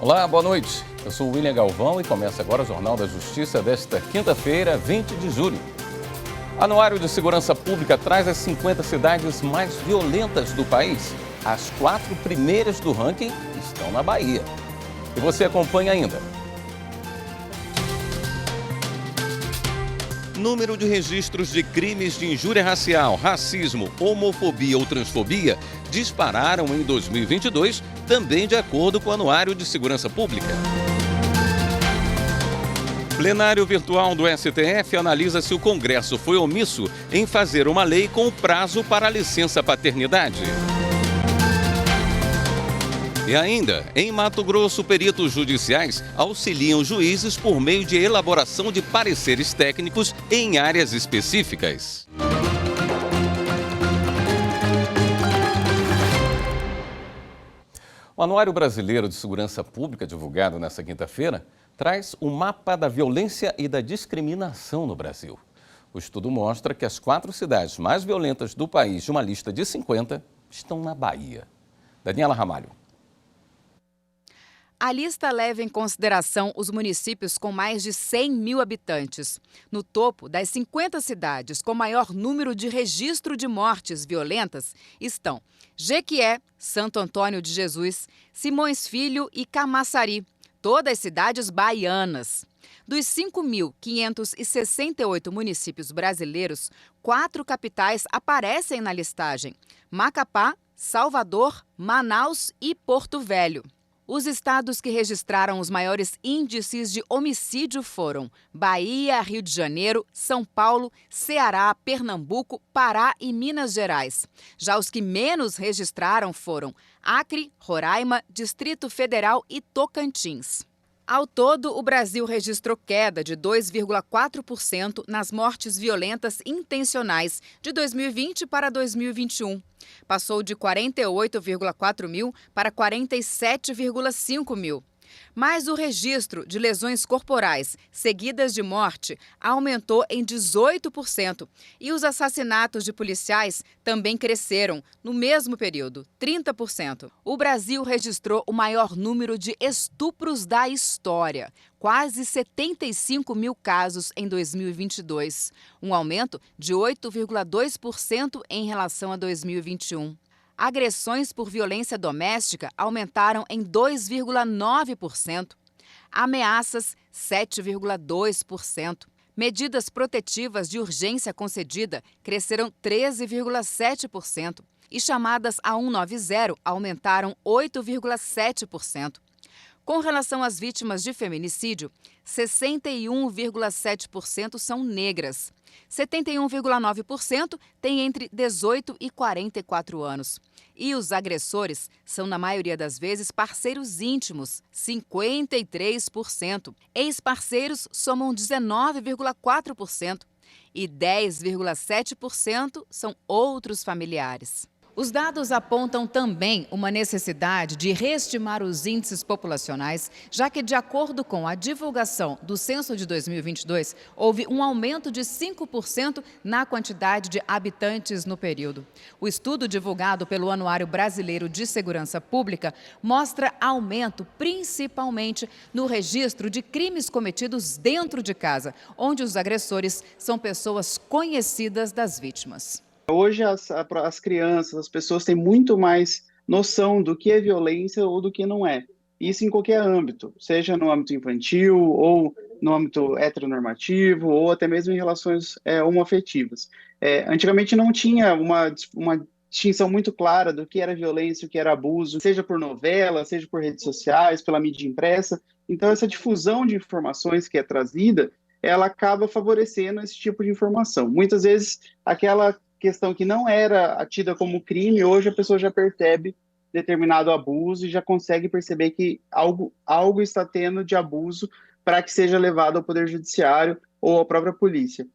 Olá, boa noite. Eu sou o William Galvão e começa agora o Jornal da Justiça desta quinta-feira, 20 de julho. Anuário de Segurança Pública traz as 50 cidades mais violentas do país. As 4 primeiras do ranking estão na Bahia. E você acompanha ainda. Número de registros de crimes de injúria racial, racismo, homofobia ou transfobia dispararam em 2022, também de acordo com o Anuário de Segurança Pública. Plenário virtual do STF analisa se o Congresso foi omisso em fazer uma lei com prazo para a licença paternidade. E ainda, em Mato Grosso, peritos judiciais auxiliam juízes por meio de elaboração de pareceres técnicos em áreas específicas. O Anuário Brasileiro de Segurança Pública, divulgado nesta quinta-feira, traz o mapa da violência e da discriminação no Brasil. O estudo mostra que as 4 cidades mais violentas do país, de uma lista de 50, estão na Bahia. Daniela Ramalho. A lista leva em consideração os municípios com mais de 100 mil habitantes. No topo das 50 cidades com maior número de registro de mortes violentas estão Jequié, Santo Antônio de Jesus, Simões Filho e Camaçari, todas cidades baianas. Dos 5.568 municípios brasileiros, 4 capitais aparecem na listagem: Macapá, Salvador, Manaus e Porto Velho. Os estados que registraram os maiores índices de homicídio foram Bahia, Rio de Janeiro, São Paulo, Ceará, Pernambuco, Pará e Minas Gerais. Já os que menos registraram foram Acre, Roraima, Distrito Federal e Tocantins. Ao todo, o Brasil registrou queda de 2,4% nas mortes violentas intencionais de 2020 para 2021. Passou de 48,4 mil para 47,5 mil. Mas o registro de lesões corporais seguidas de morte aumentou em 18% e os assassinatos de policiais também cresceram no mesmo período, 30%. O Brasil registrou o maior número de estupros da história, quase 75 mil casos em 2022, um aumento de 8,2% em relação a 2021. Agressões por violência doméstica aumentaram em 2,9%. Ameaças, 7,2%. Medidas protetivas de urgência concedida cresceram 13,7%. E chamadas a 190 aumentaram 8,7%. Com relação às vítimas de feminicídio, 61,7% são negras. 71,9% têm entre 18 e 44 anos. E os agressores são, na maioria das vezes, parceiros íntimos, 53%. Ex-parceiros somam 19,4% e 10,7% são outros familiares. Os dados apontam também uma necessidade de reestimar os índices populacionais, já que, de acordo com a divulgação do censo de 2022, houve um aumento de 5% na quantidade de habitantes no período. O estudo divulgado pelo Anuário Brasileiro de Segurança Pública mostra aumento principalmente no registro de crimes cometidos dentro de casa, onde os agressores são pessoas conhecidas das vítimas. Hoje as crianças, as pessoas têm muito mais noção do que é violência ou do que não é. Isso em qualquer âmbito, seja no âmbito infantil ou no âmbito heteronormativo ou até mesmo em relações homoafetivas. Antigamente não tinha uma distinção muito clara do que era violência e o que era abuso, seja por novela, seja por redes sociais, pela mídia impressa. Então essa difusão de informações que é trazida, ela acaba favorecendo esse tipo de informação. Muitas vezes aquela questão que não era tida como crime, hoje a pessoa já percebe determinado abuso e já consegue perceber que algo está tendo de abuso para que seja levado ao Poder Judiciário ou à própria polícia.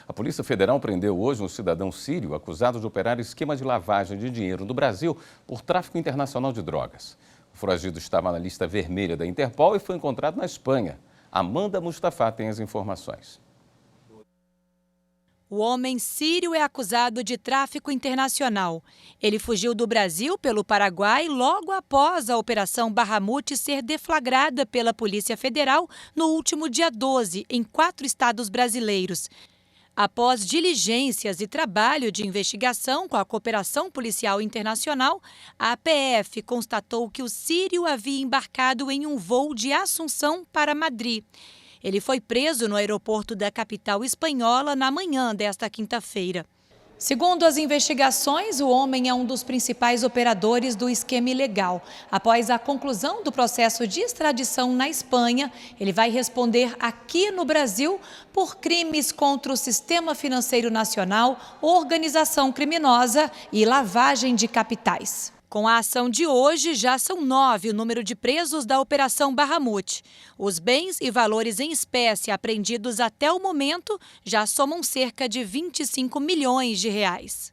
A Polícia Federal prendeu hoje um cidadão sírio acusado de operar esquema de lavagem de dinheiro no Brasil por tráfico internacional de drogas. O foragido estava na lista vermelha da Interpol e foi encontrado na Espanha. Amanda Mustafa tem as informações. O homem sírio é acusado de tráfico internacional. Ele fugiu do Brasil pelo Paraguai logo após a Operação Bahamut ser deflagrada pela Polícia Federal no último dia 12, em 4 estados brasileiros. Após diligências e trabalho de investigação com a Cooperação Policial Internacional, a PF constatou que o sírio havia embarcado em um voo de Assunção para Madrid. Ele foi preso no aeroporto da capital espanhola na manhã desta quinta-feira. Segundo as investigações, o homem é um dos principais operadores do esquema ilegal. Após a conclusão do processo de extradição na Espanha, ele vai responder aqui no Brasil por crimes contra o sistema financeiro nacional, organização criminosa e lavagem de capitais. Com a ação de hoje, já são 9 o número de presos da Operação Bahamut. Os bens e valores em espécie apreendidos até o momento já somam cerca de 25 milhões de reais.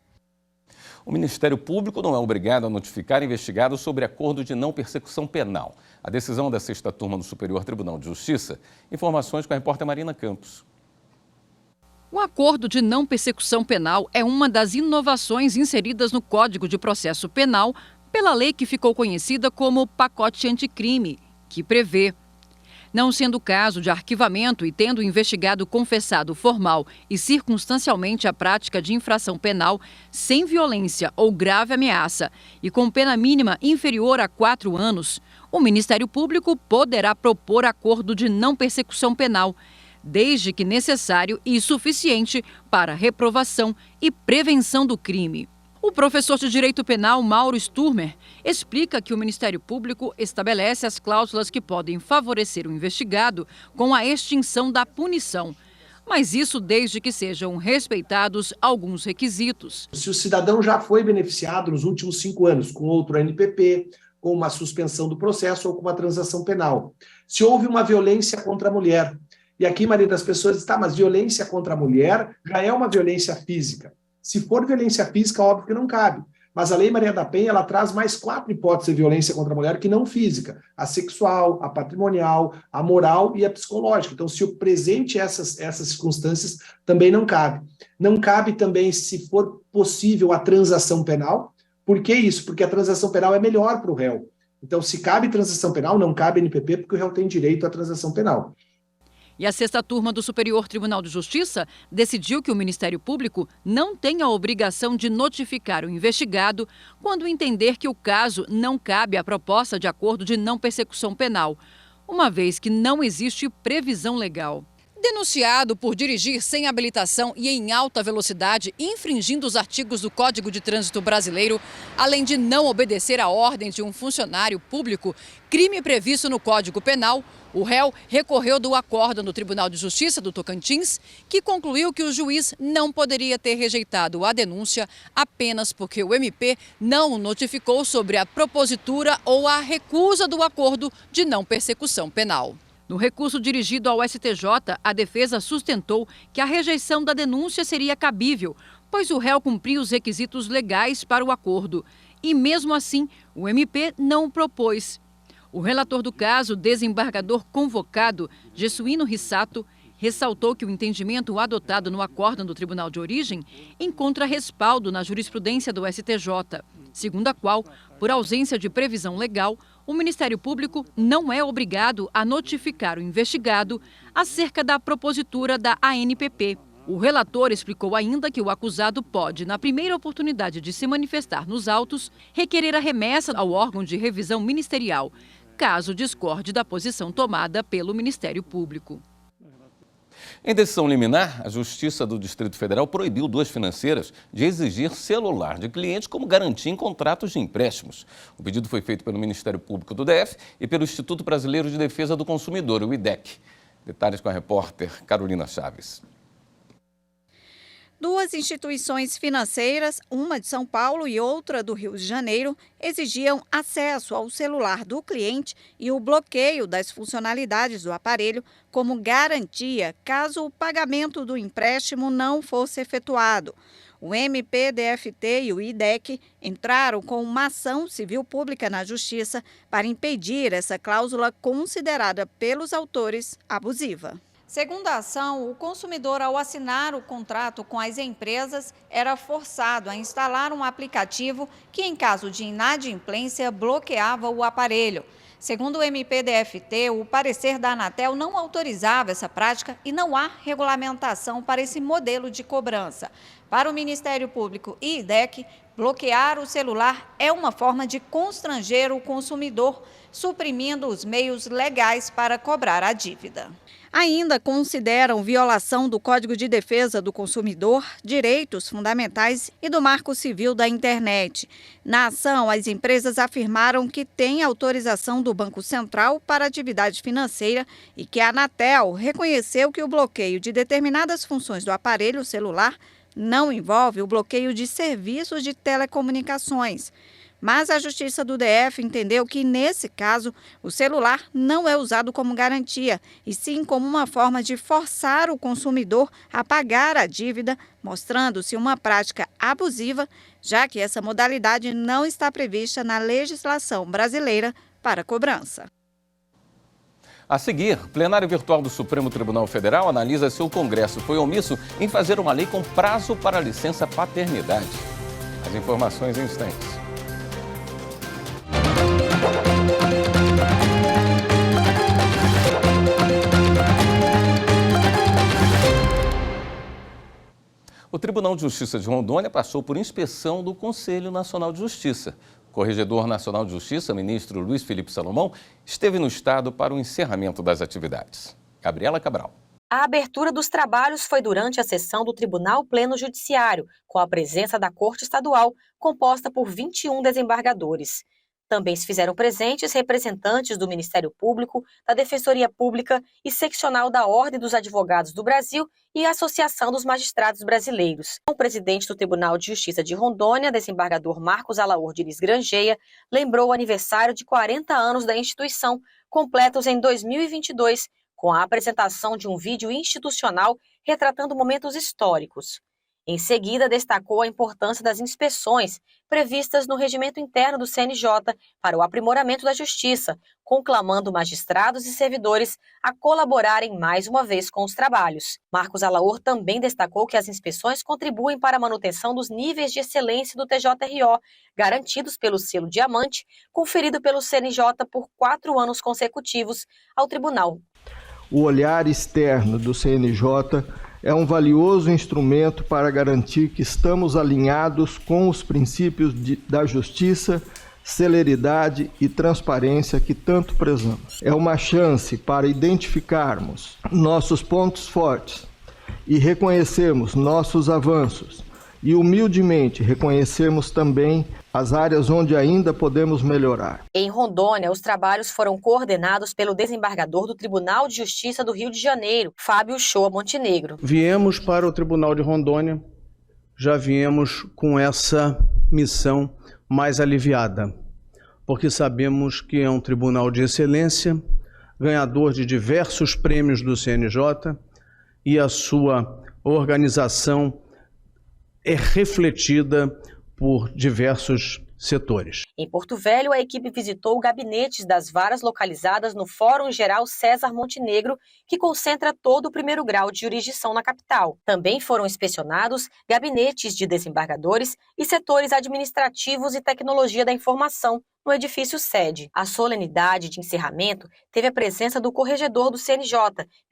O Ministério Público não é obrigado a notificar investigados sobre acordo de não persecução penal. A decisão da 6ª Turma do Superior Tribunal de Justiça. Informações com a repórter Marina Campos. O acordo de não persecução penal é uma das inovações inseridas no Código de Processo Penal pela lei que ficou conhecida como Pacote Anticrime, que prevê, não sendo o caso de arquivamento e tendo o investigado confessado formal e circunstancialmente a prática de infração penal sem violência ou grave ameaça e com pena mínima inferior a 4 anos, o Ministério Público poderá propor acordo de não persecução penal, desde que necessário e suficiente para reprovação e prevenção do crime. O professor de Direito Penal, Mauro Sturmer, explica que o Ministério Público estabelece as cláusulas que podem favorecer o investigado com a extinção da punição, mas isso desde que sejam respeitados alguns requisitos. Se o cidadão já foi beneficiado nos últimos 5 anos com outro NPP, com uma suspensão do processo ou com uma transação penal, se houve uma violência contra a mulher. E aqui, a maioria das pessoas diz, mas violência contra a mulher já é uma violência física. Se for violência física, óbvio que não cabe. Mas a Lei Maria da Penha, ela traz mais 4 hipóteses de violência contra a mulher que não física. A sexual, a patrimonial, a moral e a psicológica. Então, se o presente essas circunstâncias, também não cabe. Não cabe também, se for possível, a transação penal. Por que isso? Porque a transação penal é melhor para o réu. Então, se cabe transação penal, não cabe NPP, porque o réu tem direito à transação penal. E a 6ª Turma do Superior Tribunal de Justiça decidiu que o Ministério Público não tem a obrigação de notificar o investigado quando entender que o caso não cabe à proposta de acordo de não persecução penal, uma vez que não existe previsão legal. Denunciado por dirigir sem habilitação e em alta velocidade, infringindo os artigos do Código de Trânsito Brasileiro, além de não obedecer à ordem de um funcionário público, crime previsto no Código Penal, o réu recorreu do acórdão do Tribunal de Justiça do Tocantins, que concluiu que o juiz não poderia ter rejeitado a denúncia apenas porque o MP não o notificou sobre a propositura ou a recusa do acordo de não persecução penal. No recurso dirigido ao STJ, a defesa sustentou que a rejeição da denúncia seria cabível, pois o réu cumpriu os requisitos legais para o acordo. E mesmo assim, o MP não o propôs. O relator do caso, desembargador convocado, Jesuíno Rissato, ressaltou que o entendimento adotado no acórdão do Tribunal de Origem encontra respaldo na jurisprudência do STJ, segundo a qual, por ausência de previsão legal, o Ministério Público não é obrigado a notificar o investigado acerca da propositura da ANPP. O relator explicou ainda que o acusado pode, na primeira oportunidade de se manifestar nos autos, requerer a remessa ao órgão de revisão ministerial, caso discorde da posição tomada pelo Ministério Público. Em decisão liminar, a Justiça do Distrito Federal proibiu 2 financeiras de exigir celular de clientes como garantia em contratos de empréstimos. O pedido foi feito pelo Ministério Público do DF e pelo Instituto Brasileiro de Defesa do Consumidor, o IDEC. Detalhes com a repórter Carolina Chaves. 2 instituições financeiras, uma de São Paulo e outra do Rio de Janeiro, exigiam acesso ao celular do cliente e o bloqueio das funcionalidades do aparelho como garantia caso o pagamento do empréstimo não fosse efetuado. O MPDFT e o IDEC entraram com uma ação civil pública na Justiça para impedir essa cláusula considerada pelos autores abusiva. Segundo a ação, o consumidor, ao assinar o contrato com as empresas, era forçado a instalar um aplicativo que, em caso de inadimplência, bloqueava o aparelho. Segundo o MPDFT, o parecer da Anatel não autorizava essa prática e não há regulamentação para esse modelo de cobrança. Para o Ministério Público e IDEC, bloquear o celular é uma forma de constranger o consumidor, suprimindo os meios legais para cobrar a dívida. Ainda consideram violação do Código de Defesa do Consumidor, direitos fundamentais e do Marco Civil da Internet. Na ação, as empresas afirmaram que têm autorização do Banco Central para atividade financeira e que a Anatel reconheceu que o bloqueio de determinadas funções do aparelho celular não envolve o bloqueio de serviços de telecomunicações. Mas a Justiça do DF entendeu que, nesse caso, o celular não é usado como garantia, e sim como uma forma de forçar o consumidor a pagar a dívida, mostrando-se uma prática abusiva, já que essa modalidade não está prevista na legislação brasileira para cobrança. A seguir, plenário virtual do Supremo Tribunal Federal analisa se o Congresso foi omisso em fazer uma lei com prazo para licença paternidade. As informações em instantes. O Tribunal de Justiça de Rondônia passou por inspeção do Conselho Nacional de Justiça. O Corregedor Nacional de Justiça, ministro Luiz Felipe Salomão, esteve no estado para o encerramento das atividades. Gabriela Cabral. A abertura dos trabalhos foi durante a sessão do Tribunal Pleno Judiciário, com a presença da Corte Estadual, composta por 21 desembargadores. Também se fizeram presentes representantes do Ministério Público, da Defensoria Pública e seccional da Ordem dos Advogados do Brasil e a Associação dos Magistrados Brasileiros. O presidente do Tribunal de Justiça de Rondônia, desembargador Marcos Alaor Diniz Grangeia, lembrou o aniversário de 40 anos da instituição, completos em 2022, com a apresentação de um vídeo institucional retratando momentos históricos. Em seguida, destacou a importância das inspeções previstas no regimento interno do CNJ para o aprimoramento da justiça, conclamando magistrados e servidores a colaborarem mais uma vez com os trabalhos. Marcos Alaor também destacou que as inspeções contribuem para a manutenção dos níveis de excelência do TJRO, garantidos pelo selo Diamante, conferido pelo CNJ por 4 anos consecutivos ao tribunal. O olhar externo do CNJ é um valioso instrumento para garantir que estamos alinhados com os princípios da justiça, celeridade e transparência que tanto prezamos. É uma chance para identificarmos nossos pontos fortes e reconhecermos nossos avanços e humildemente reconhecermos também as áreas onde ainda podemos melhorar. Em Rondônia, os trabalhos foram coordenados pelo desembargador do Tribunal de Justiça do Rio de Janeiro, Fábio Shoa Montenegro. Viemos para o Tribunal de Rondônia, já viemos com essa missão mais aliviada, porque sabemos que é um tribunal de excelência, ganhador de diversos prêmios do CNJ, e a sua organização é refletida por diversos setores. Em Porto Velho, a equipe visitou gabinetes das varas localizadas no Fórum Geral César Montenegro, que concentra todo o primeiro grau de jurisdição na capital. Também foram inspecionados gabinetes de desembargadores e setores administrativos e tecnologia da informação no edifício sede. A solenidade de encerramento teve a presença do corregedor do CNJ,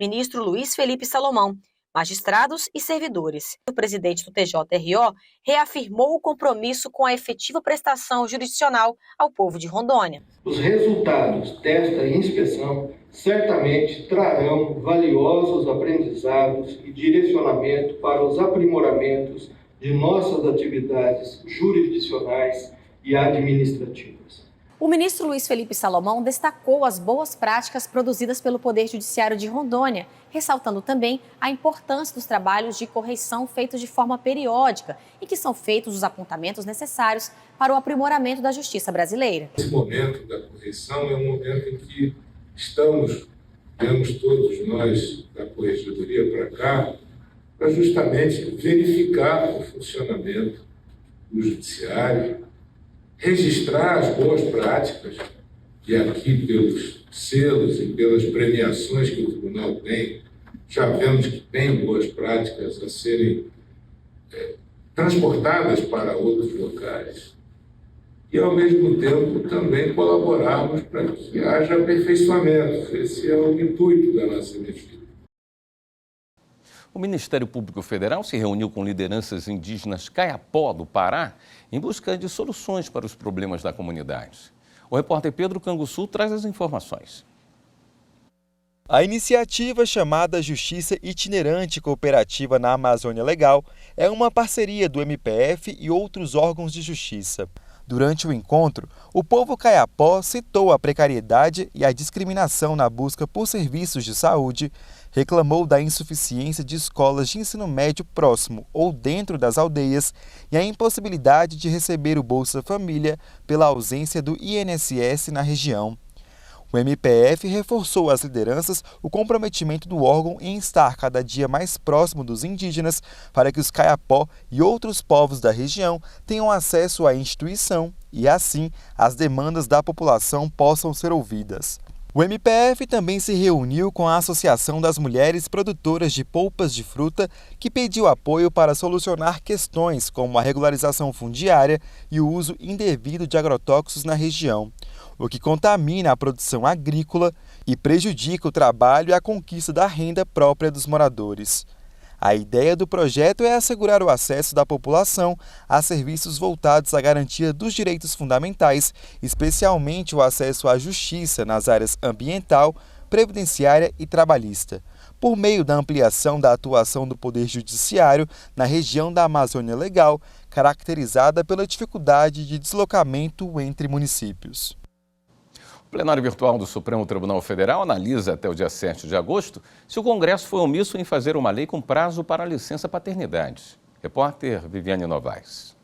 ministro Luiz Felipe Salomão, magistrados e servidores. O presidente do TJRO reafirmou o compromisso com a efetiva prestação jurisdicional ao povo de Rondônia. Os resultados desta inspeção certamente trarão valiosos aprendizados e direcionamento para os aprimoramentos de nossas atividades jurisdicionais e administrativas. O ministro Luiz Felipe Salomão destacou as boas práticas produzidas pelo Poder Judiciário de Rondônia, ressaltando também a importância dos trabalhos de correição feitos de forma periódica e que são feitos os apontamentos necessários para o aprimoramento da justiça brasileira. Esse momento da correição é um momento em que viemos todos nós da Corregedoria para cá, para justamente verificar o funcionamento do Judiciário, registrar as boas práticas, e aqui pelos selos e pelas premiações que o Tribunal tem já vemos que tem boas práticas a serem transportadas para outros locais. E, ao mesmo tempo, também colaborarmos para que haja aperfeiçoamentos. Esse é o intuito da nossa iniciativa. O Ministério Público Federal se reuniu com lideranças indígenas Caiapó, do Pará, em busca de soluções para os problemas da comunidade. O repórter Pedro Canguçu traz as informações. A iniciativa, chamada Justiça Itinerante Cooperativa na Amazônia Legal, é uma parceria do MPF e outros órgãos de justiça. Durante o encontro, o povo Caiapó citou a precariedade e a discriminação na busca por serviços de saúde, reclamou da insuficiência de escolas de ensino médio próximo ou dentro das aldeias e a impossibilidade de receber o Bolsa Família pela ausência do INSS na região. O MPF reforçou às lideranças o comprometimento do órgão em estar cada dia mais próximo dos indígenas para que os Caiapó e outros povos da região tenham acesso à instituição e, assim, as demandas da população possam ser ouvidas. O MPF também se reuniu com a Associação das Mulheres Produtoras de Polpas de Fruta, que pediu apoio para solucionar questões como a regularização fundiária e o uso indevido de agrotóxicos na região, o que contamina a produção agrícola e prejudica o trabalho e a conquista da renda própria dos moradores. A ideia do projeto é assegurar o acesso da população a serviços voltados à garantia dos direitos fundamentais, especialmente o acesso à justiça nas áreas ambiental, previdenciária e trabalhista, por meio da ampliação da atuação do Poder Judiciário na região da Amazônia Legal, caracterizada pela dificuldade de deslocamento entre municípios. O plenário virtual do Supremo Tribunal Federal analisa até o dia 7 de agosto se o Congresso foi omisso em fazer uma lei com prazo para a licença paternidade. Repórter Viviane Novaes.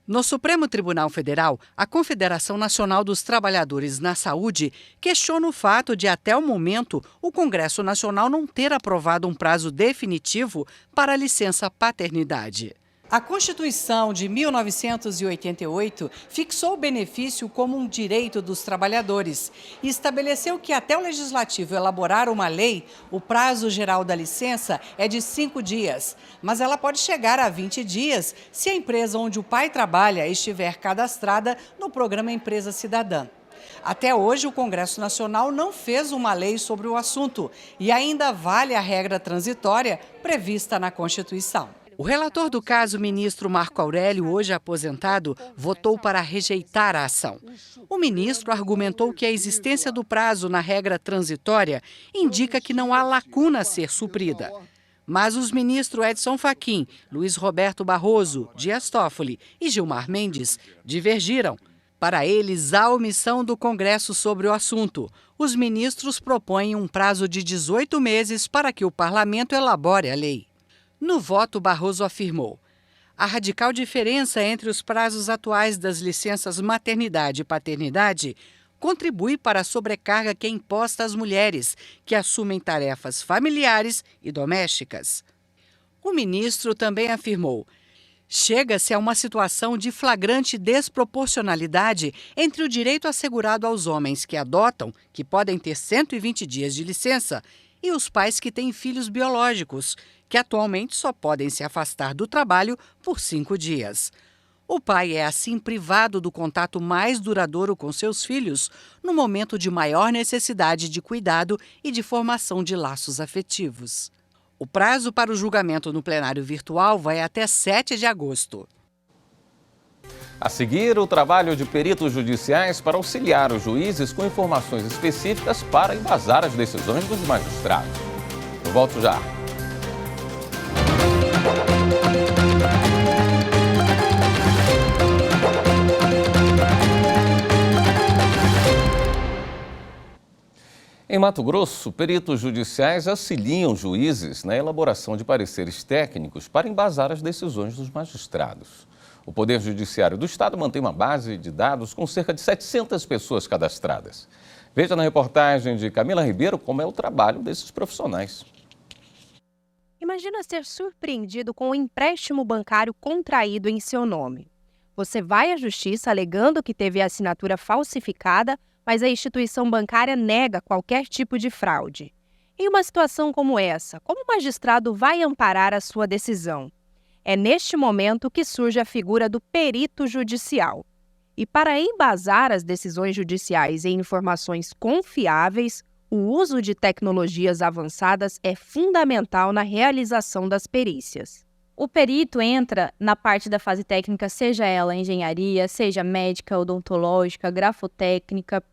No Supremo Tribunal Federal, a Confederação Nacional dos Trabalhadores na Saúde questiona o fato de, até o momento, o Congresso Nacional não ter aprovado um prazo definitivo para a licença paternidade. A Constituição de 1988 fixou o benefício como um direito dos trabalhadores e estabeleceu que, até o Legislativo elaborar uma lei, o prazo geral da licença é de 5 dias, mas ela pode chegar a 20 dias se a empresa onde o pai trabalha estiver cadastrada no programa Empresa Cidadã. Até hoje, o Congresso Nacional não fez uma lei sobre o assunto e ainda vale a regra transitória prevista na Constituição. O relator do caso, ministro Marco Aurélio, hoje aposentado, votou para rejeitar a ação. O ministro argumentou que a existência do prazo na regra transitória indica que não há lacuna a ser suprida. Mas os ministros Edson Fachin, Luiz Roberto Barroso, Dias Toffoli e Gilmar Mendes divergiram. Para eles, há omissão do Congresso sobre o assunto. Os ministros propõem um prazo de 18 meses para que o parlamento elabore a lei. No voto, Barroso afirmou: a radical diferença entre os prazos atuais das licenças maternidade e paternidade contribui para a sobrecarga que é imposta às mulheres, que assumem tarefas familiares e domésticas. O ministro também afirmou: chega-se a uma situação de flagrante desproporcionalidade entre o direito assegurado aos homens que adotam, que podem ter 120 dias de licença, e os pais que têm filhos biológicos, que atualmente só podem se afastar do trabalho por 5 dias. O pai é assim privado do contato mais duradouro com seus filhos, no momento de maior necessidade de cuidado e de formação de laços afetivos. O prazo para o julgamento no plenário virtual vai até 7 de agosto. A seguir, o trabalho de peritos judiciais para auxiliar os juízes com informações específicas para embasar as decisões dos magistrados. Eu volto já. Em Mato Grosso, peritos judiciais auxiliam juízes na elaboração de pareceres técnicos para embasar as decisões dos magistrados. O Poder Judiciário do Estado mantém uma base de dados com cerca de 700 pessoas cadastradas. Veja na reportagem de Camila Ribeiro como é o trabalho desses profissionais. Imagina ser surpreendido com um empréstimo bancário contraído em seu nome. Você vai à justiça alegando que teve a assinatura falsificada, mas a instituição bancária nega qualquer tipo de fraude. Em uma situação como essa, como o magistrado vai amparar a sua decisão? É neste momento que surge a figura do perito judicial. E para embasar as decisões judiciais em informações confiáveis, o uso de tecnologias avançadas é fundamental na realização das perícias. O perito entra na parte da fase técnica, seja ela engenharia, seja médica, odontológica, grafotécnica,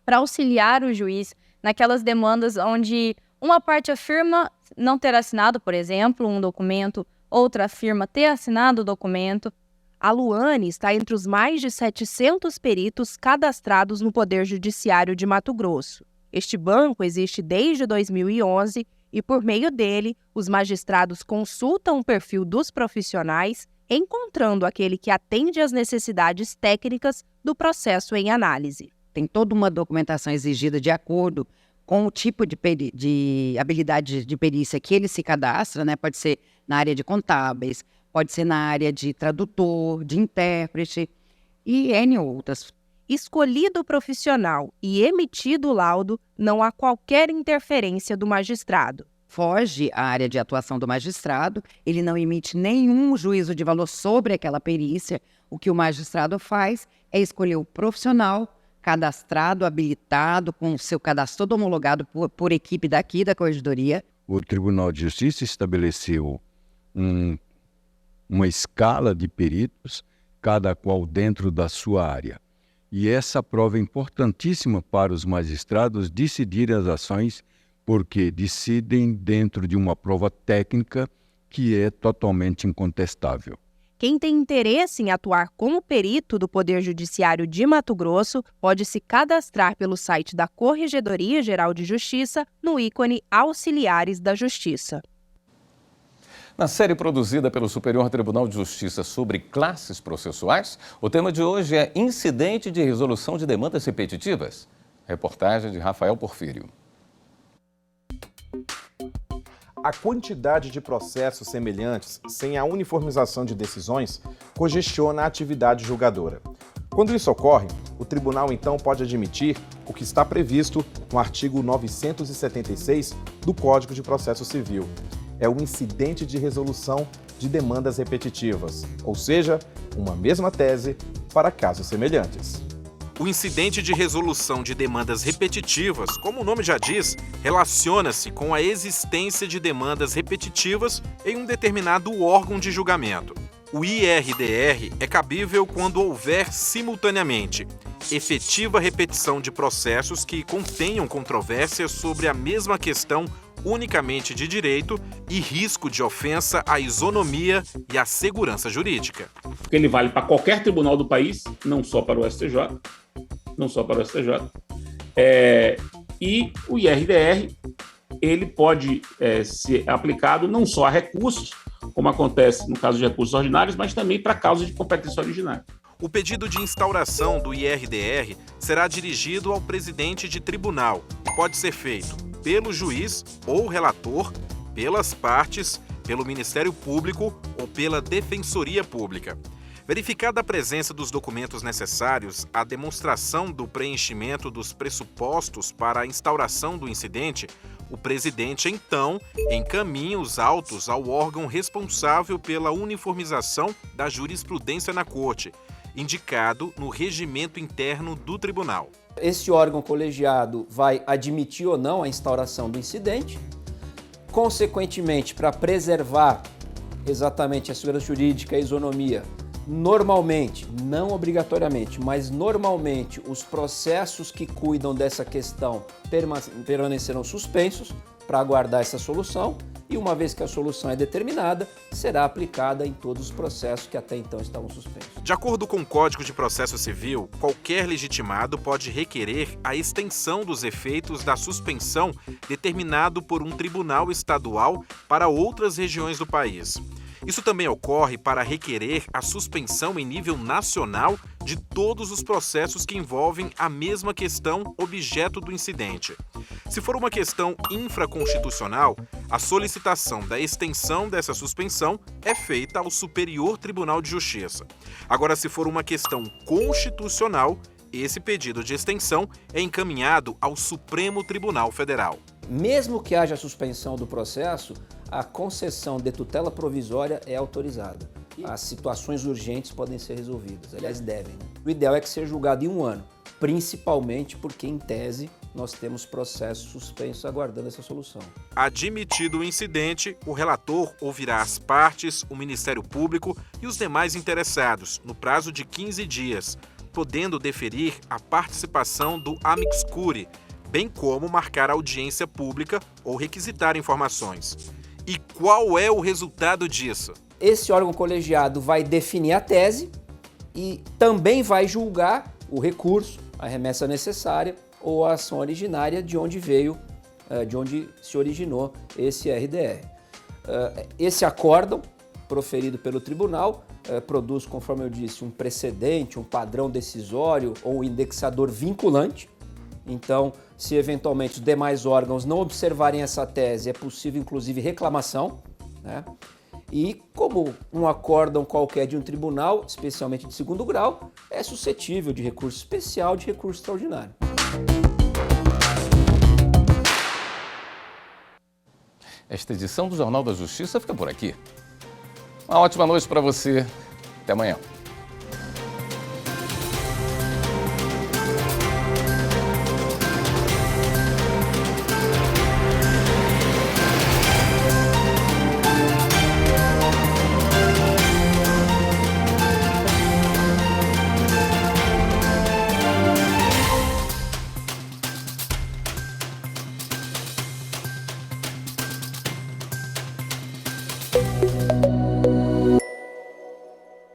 para auxiliar o juiz naquelas demandas onde uma parte afirma não ter assinado, por exemplo, um documento, outra afirma ter assinado o documento. A Luane está entre os mais de 700 peritos cadastrados no Poder Judiciário de Mato Grosso. Este banco existe desde 2011 e, por meio dele, os magistrados consultam o perfil dos profissionais, encontrando aquele que atende às necessidades técnicas do processo em análise. Tem toda uma documentação exigida de acordo com o tipo de habilidade de perícia que ele se cadastra, né? Pode ser na área de contábeis, pode ser na área de tradutor, de intérprete e N outras. Escolhido o profissional e emitido o laudo, não há qualquer interferência do magistrado. Foge à área de atuação do magistrado, ele não emite nenhum juízo de valor sobre aquela perícia. O que o magistrado faz é escolher o profissional cadastrado, habilitado, com o seu cadastro todo homologado por equipe daqui da Corregedoria. O Tribunal de Justiça estabeleceu uma escala de peritos, cada qual dentro da sua área. E essa prova é importantíssima para os magistrados decidirem as ações, porque decidem dentro de uma prova técnica que é totalmente incontestável. Quem tem interesse em atuar como perito do Poder Judiciário de Mato Grosso pode se cadastrar pelo site da Corregedoria Geral de Justiça no ícone Auxiliares da Justiça. Na série produzida pelo Superior Tribunal de Justiça sobre classes processuais, o tema de hoje é Incidente de Resolução de Demandas Repetitivas. Reportagem de Rafael Porfírio. A quantidade de processos semelhantes, sem a uniformização de decisões, congestiona a atividade julgadora. Quando isso ocorre, o tribunal então pode admitir o que está previsto no artigo 976 do Código de Processo Civil. É o incidente de resolução de demandas repetitivas, ou seja, uma mesma tese para casos semelhantes. O incidente de resolução de demandas repetitivas, como o nome já diz, relaciona-se com a existência de demandas repetitivas em um determinado órgão de julgamento. O IRDR é cabível quando houver simultaneamente efetiva repetição de processos que contenham controvérsias sobre a mesma questão unicamente de direito e risco de ofensa à isonomia e à segurança jurídica. Ele vale para qualquer tribunal do país, não só para o STJ. E o IRDR ele pode ser aplicado não só a recursos, como acontece no caso de recursos ordinários, mas também para causas de competência originária. O pedido de instauração do IRDR será dirigido ao presidente de tribunal e pode ser feito pelo juiz ou relator, pelas partes, pelo Ministério Público ou pela Defensoria Pública. Verificada a presença dos documentos necessários, a demonstração do preenchimento dos pressupostos para a instauração do incidente, o presidente, então, encaminha os autos ao órgão responsável pela uniformização da jurisprudência na Corte, indicado no regimento interno do tribunal. Esse órgão colegiado vai admitir ou não a instauração do incidente. Consequentemente, para preservar exatamente a segurança jurídica e a isonomia, normalmente, não obrigatoriamente, mas normalmente os processos que cuidam dessa questão permanecerão suspensos para aguardar essa solução e uma vez que a solução é determinada, será aplicada em todos os processos que até então estavam suspensos. De acordo com o Código de Processo Civil, qualquer legitimado pode requerer a extensão dos efeitos da suspensão determinado por um tribunal estadual para outras regiões do país. Isso também ocorre para requerer a suspensão em nível nacional de todos os processos que envolvem a mesma questão objeto do incidente. Se for uma questão infraconstitucional, a solicitação da extensão dessa suspensão é feita ao Superior Tribunal de Justiça. Agora, se for uma questão constitucional, esse pedido de extensão é encaminhado ao Supremo Tribunal Federal. mesmo que haja suspensão do processo, a concessão de tutela provisória é autorizada. As situações urgentes podem ser resolvidas, aliás, devem. Né? O ideal é que seja julgado em 1 ano, principalmente porque, em tese, nós temos processos suspensos aguardando essa solução. Admitido o incidente, o relator ouvirá as partes, o Ministério Público e os demais interessados, no prazo de 15 dias, podendo deferir a participação do amicus curiae, bem como marcar audiência pública ou requisitar informações. E qual é o resultado disso? Esse órgão colegiado vai definir a tese e também vai julgar o recurso, a remessa necessária ou a ação originária de onde veio, de onde se originou esse RDR. Esse acórdão proferido pelo tribunal produz, conforme eu disse, um precedente, um padrão decisório ou um indexador vinculante. Então, se eventualmente os demais órgãos não observarem essa tese, é possível inclusive reclamação, né? E como um acórdão qualquer de um tribunal, especialmente de 2º grau, é suscetível de recurso especial, de recurso extraordinário. Esta edição do Jornal da Justiça fica por aqui. Uma ótima noite para você. Até amanhã.